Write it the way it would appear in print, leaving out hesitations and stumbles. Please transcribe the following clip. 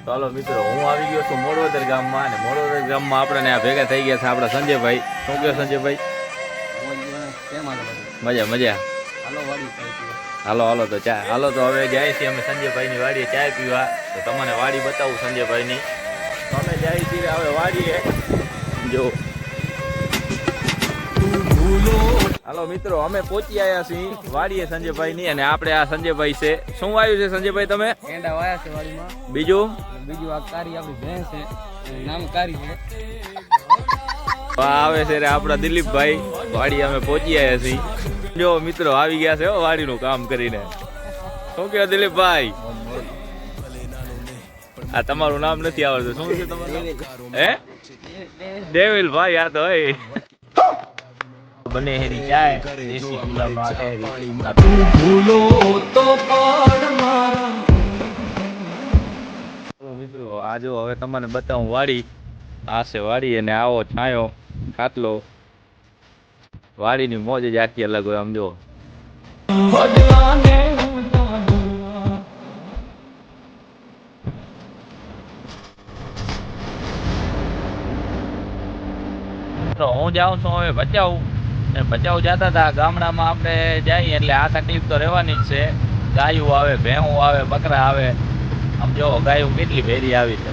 ચાલો મિત્રો, હું આવી ગયો છું મોડવદર ગામમાં, અને મોડવદર ગામમાં આપણે આ ભેગા થઈ ગયા છે આપણા સંજયભાઈ. શું કહો સંજયભાઈ? મજા મજા. હાલો હાલો તો ચા હાલો તો હવે જાય છીએ અમે સંજયભાઈની વાડીએ ચા પીવા. તો તમને વાડી બતાવું સંજયભાઈની. અમે જાય છીએ હવે વાડીએ. જો હાલો મિત્રો, અમે પહોંચી આવ્યા છીએ વાડીએ સંજયભાઈની, અને આપણે આ સંજયભાઈ છે. શું વાવ્યું છે સંજયભાઈ તમે? એંડા વાયા છે વાડીમાં. બીજું આ કારી આપણી ભેંસ છે, નામ કારી છે. આવે છે રે આપણા દિલીપભાઈ. વાડી અમે પહોંચી આવ્યા છીએ. જો મિત્રો આવી ગયા છે વાડીનું કામ કરીને. શું કહો દિલીપભાઈ? આ તમારું નામ નથી આવડતું. શું છે તમારું? હે દેવિલભાઈ. આ તો બને હેરી ચાય દેશી ગુલાબનો હેરી. ભૂલો તો મિત્રો આ જો હવે તમને બતાવું વાડી. આ છે વાડી, અને આવો છાંયો ખાટલો. વાડીની મોજ જ આખી અલગ હોય. આમ જો હું જાઉં છું હવે ભચાઉ. ભચાઉ જતા હતા ગામડામાં આપણે જઈએ એટલે આ તકલીફ તો રહેવાની જ છે. ગાયું આવે, ભેહું આવે, બકરા આવે. આમ જો ગાયું કેટલી ભેરી આવી છે.